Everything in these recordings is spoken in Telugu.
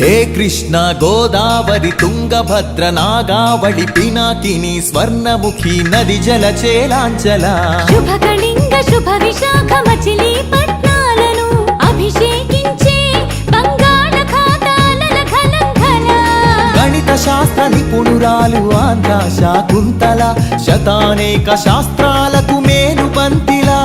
హే కృష్ణ గోదావరి తుంగభద్ర నాగావళి పినాకిని స్వర్ణముఖి నది జల చేలాంచల శుభ కళింగ శుభ విశాఖ మచిలీపట్నాలను అభిషేకించే బంగాళాఖాతాల ఖలంఖల గణిత శాస్త్ర నిపుణురాలు ఆంధ్ర శాకుంతల శతానేక శాస్త్రాలకు మేలు బంతిలా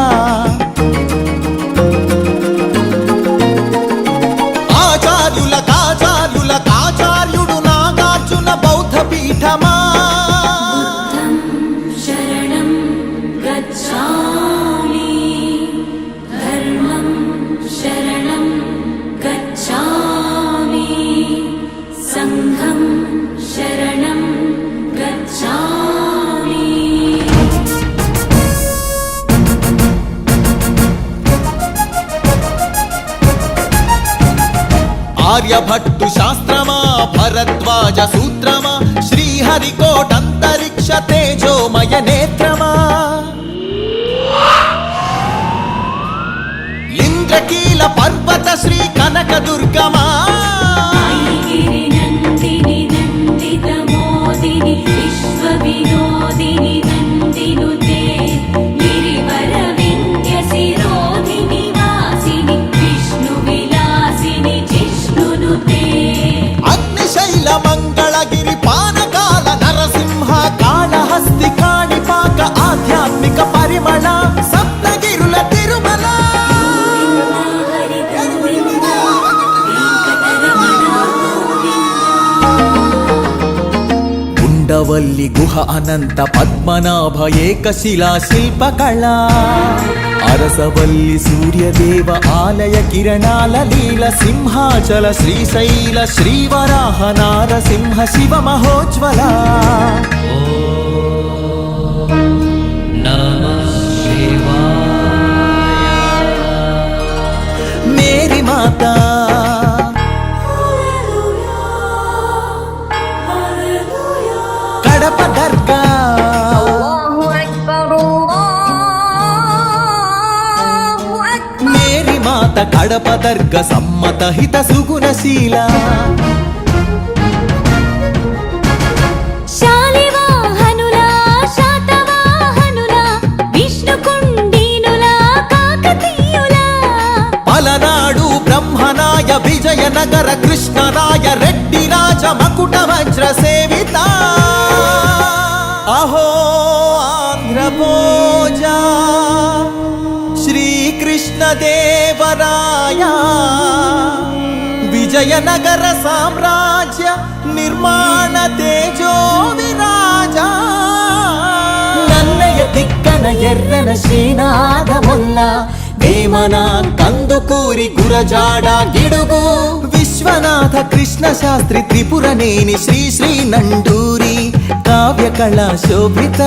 ఆచార్యుడు నాగార్జున బౌద్ధ పీఠమా శరణం గచ్ఛామి ధర్మం శరణం గచ్ఛామి సంఘం శరణం గచ్ఛామి ఆర్యభట్టు శాస్త్రమా భరద్వాజ సూత్రమా శ్రీహరికోటంతరిక్ష తేజోమయ నేత్రమా ఇంద్రకీల పర్వత శ్రీ కనక దుర్గమా ఐగిరి నందిని నందిత మోదిని విశ్వ వినోదిని నందినుతే గిరివర వింధ్య శిరోధిని వాసిని విష్ణు విలాసిని జిష్ణునుతే అగ్నిశైల మంగళగిరి పానకాల నరసింహ కాళహస్తి కాణిపాక ఆధ్యాత్మిక పరిమళ సప్తగిరుల తిరుమల ఉండవల్లి గుహ అనంత పద్మనాభ ఏకశిలా శిల్పకళ అరసవల్లి సూర్యదేవ ఆలయ కిరణాల లీల సింహాచల శ్రీశైల శ్రీవరాహ నారసింహ శివ మహోజ్వల మేరీ మాతా కడప దర్గా మేరీ మాత కడప దర్గ సమ్మత హిత సుగుణశీల శాలివాహనులా శాతవాహనులా విష్ణుకుండినులా కాకతీయులా పలనాడు బ్రహ్మనాయ విజయనగర కృష్ణరాయ రెడ్డి రాజ మకుట వజ్ర సేవిత అహో ఆంధ్రభోజ శ్రీకృష్ణ దేవరాయ విజయనగర సామ్రాజ్య నిర్మాణ తేజో విరాజ నన్నయ తిక్కన ఎర్రన శ్రీనాథముల్ల వేమన కందుకూరి గురజాడ గిడుగు విశ్వనాథ కృష్ణ శాస్త్రి త్రిపురనేని శ్రీ శ్రీ నండూరి కావ్య కళా శోభిత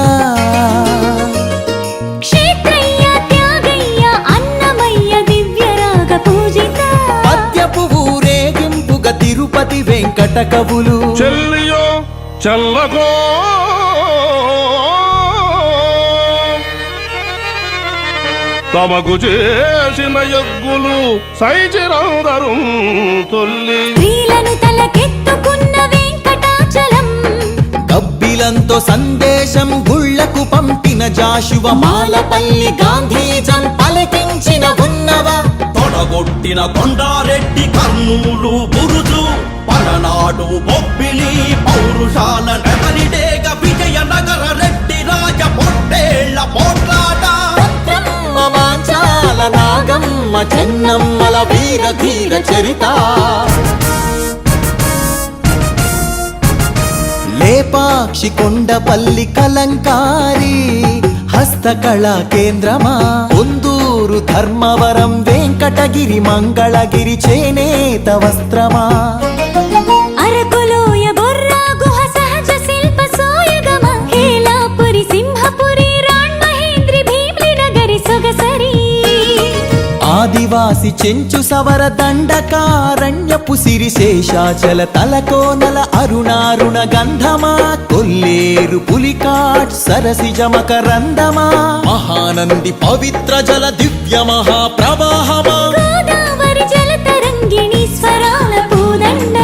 క్షేత్రయ్య త్యాగయ్య అన్నమయ్య దివ్యరాగ పూజిత పద్యపు ఊరేగింపుగా తిరుపతి వెంకట కవులు చెల్లియో చల్లగో తమకు చేసిన యజ్ఞులు సైచిరందరు తొల్లి స్త్రీలను తలకెత్తుకున్న వెంకటాచలం కబ్బిలంతో సందేశం గుళ్లకు పంపిన జాషువ మాలపల్లి గాంధీజం పలికించిన ఉన్నవ తొడగొట్టిన కొండారెడ్డి కర్నూలు బురుజు పలనాడు బొబ్బిలి పౌరుషాల నెమలిడేగ విజయనగర రెడ్డి రాజ పొట్టేళ్ల పోట్లాట మాంచాల నాగమ్మ చెన్నమ్మల వీర ధీర చరిత లేపాక్షి కొండపల్లి కలంకారి హస్తకళా కేంద్రమా పొందూరు ధర్మవరం వెంకటగిరి మంగళగిరి చేనేత వస్త్రమా అరకులోయ బొర్రా గుహ సహజ శిల్ప సోయగమ హేలాపురి సింహపురి రాణ్ మహేంద్రి భీమ్లి నగరి సొగసరి ఆదివాసి చెంచు సవర దండకారణ్యపు సిరి శేషాచల తలకోనల అరుణారుణ గంధమా కొల్లేరు పులికాట్ సరసిజ మకరందమా మహానంది పవిత్ర జల దివ్య మహాప్రవాహమా గోదావరి జల తరంగిణి స్వరాల పూదండ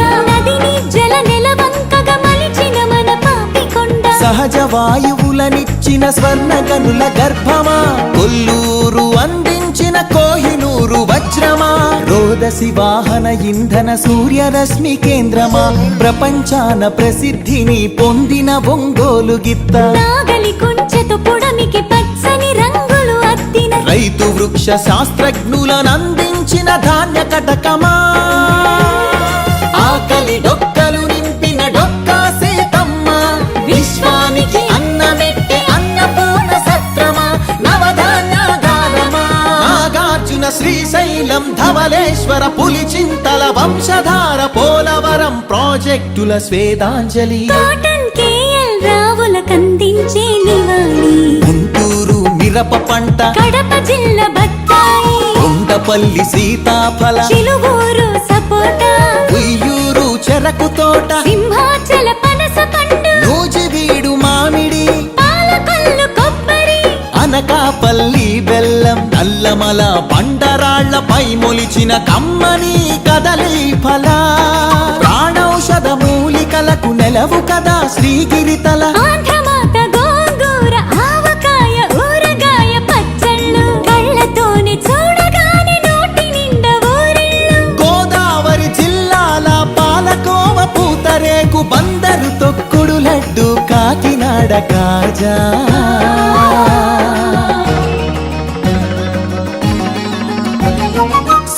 ప్రాణవాయువులనిచ్చిన స్వర్ణగనుల గర్భమా, కొల్లూరు అందించిన కోహినూరు వజ్రమా, రోదసి వాహన ఇంధన సూర్యరశ్మి కేంద్రమా, ప్రపంచాన ప్రసిద్ధిని పొందిన ఒంగోలు గిత్త, నాగలి కుంచెతో పొడమికి పచ్చని రంగులు అద్దిన రైతు వృక్ష శాస్త్రజ్ఞులనందించిన ధాన్య కటకమా, ఆకలి డొక్కలు నింపిన డొక్కా సీతమ్మ, విశ్వానికి అన్నమెట్టే అన్నపూర్ణ సత్రమా, నవధాన్యాగారమా, నాగార్జున శ్రీశైలం ధవళేశ్వర పులిచింతల వంశధార పోలవరం ప్రాజెక్టుల స్వేదాంజలి, కాటన్ కేఎల్ రావులకందించే నివాళి, గుంటూరు మిరప పంట, కడప జిల్లా బత్తాయి, కొండపల్లి సీతాఫల, చిలుగూరు సపోటా, ఉయ్యూరు చెరకు తోట, సింహాచల పనస పండు, నూజివీడు మామిడి, పాలకొల్లు కొబ్బరి, అనకాపల్లి బెల్లం, నల్లమల బండరాళ్లపై మొలిచిన కమ్మని కదలి ఫల, ప్రాణౌషధ మూలికలకు నెలవు కదా శ్రీగిరితల, ఆంధ్రమాత గోంగూర ఆవకాయ ఊరగాయ పచ్చళ్ళు, కళ్ళతోనే చూడగానే నోటి నిండా ఊరిళ్ళు, గోదావరి జిల్లాల పాలకోవ పూతరేకు, బందరు తొక్కుడు లడ్డు, కాకినాడ కాజా,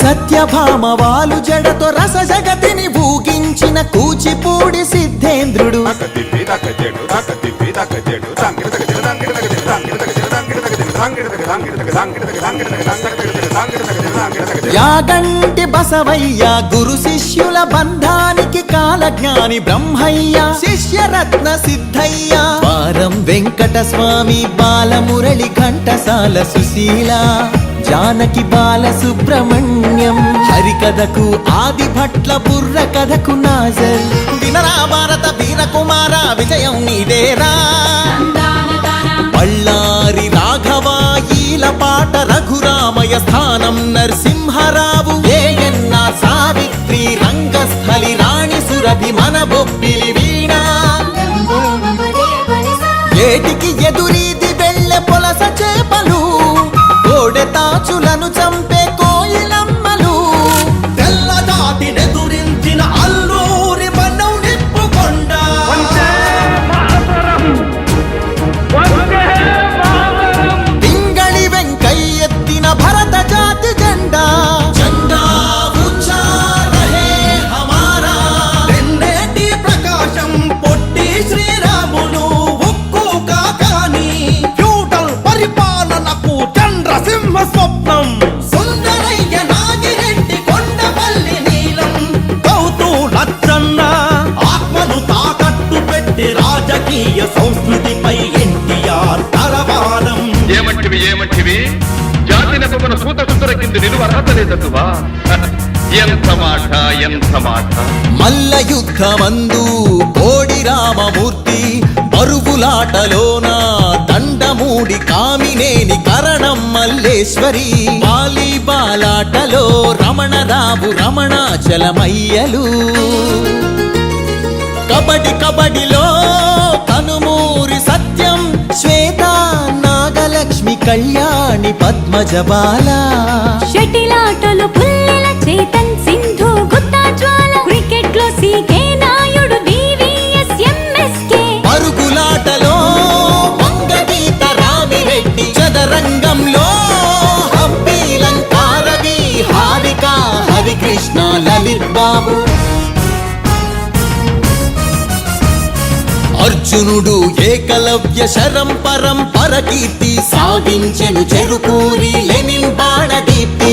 సత్యభామ వాలు జడతో రస జగతిని ఊగించిన కూచిపూడి సిద్ధేంద్రుడు, యాగంటి బసవయ్య గురు శిష్యుల బంధానికి కాలజ్ఞాని బ్రహ్మయ్య, శిష్యరత్న సిద్ధయ్య, వారం వెంకట స్వామి, బాలమురళి ఘంటసాల సుశీల, జానకి బాల సుబ్రహ్మణ్యం, హరికథకు ఆది భట్ల బుర్ర కథకు నాజర్, వినరా భారత వీరకుమార విజయం నీదేరా, బళ్ళారి రాఘవాయీల పాట, రఘురామయ స్థానం నరసింహరావు, ఏఎన్ఆర్ సావిత్రి, రంగస్థలి రాణి సురభి, మన బొబ్బిలి వీణ, ఏటికి ఎదురీది వెళ్ళె పొలస చేపలు, కోడె తాచులను చంపే కోయిలమ్మలు, తెల్లదాటి నెదురించిన అల్లూరి మనం నిప్పుకొండ, పింగళి వెంకయ్యెత్తిన భరత జాతి జెండా, జెండా ఊంచా రహే హమారా, తెన్నేటి ప్రకాశం పొట్టి శ్రీరాములు, ఉక్కు కాకాని, ఫ్యూడల్ పరిపాలనకు చంద్రసింహ స్వప్నం, సుందరయ్య నాగిరెడ్డి, కొండపల్లి నీలం, గౌతు లచ్చన్న, ఆత్మను తాకట్టు పెట్టి రాజకీయ సంస్కృతిపై ఎన్టీఆర్ తలవారం. ఏమంటివి జాతి నెపమున సూత సుందర కింద నిలువ అర్హత లేదటువా? ఎంత మాట మల్ల యుద్ధమందు కోడి రామమూర్తి, పరుగులాటలోన దండమూడి కామినేని కరణం మల్లేశ్వరి, వాలీబాలాటలో రమణరావు రమణాచలమయ్యలు, కబడిలో కనుమూరి సత్యం, శ్వేత నాగలక్ష్మి కళ్యాణి పద్మజబాల, షటిలాటలు పుల్లెల చేతన్ సింధు గుత్తా జ్వాల, క్రికెట్ లో సీకే నాయుడు వివిఎస్ ఎంఎస్కే, పరుగులాటలో వంగగీత రామిరెడ్డి, చదరంగంలో హంపీలంకారవి, హారిక హరికృష్ణ లలిత్ బాబు, అర్జునుడు ఏకలవ్య శరం పరంపర కీర్తి సాగించెను చెరుకూరి లెనిన్ బాణదీప్తి,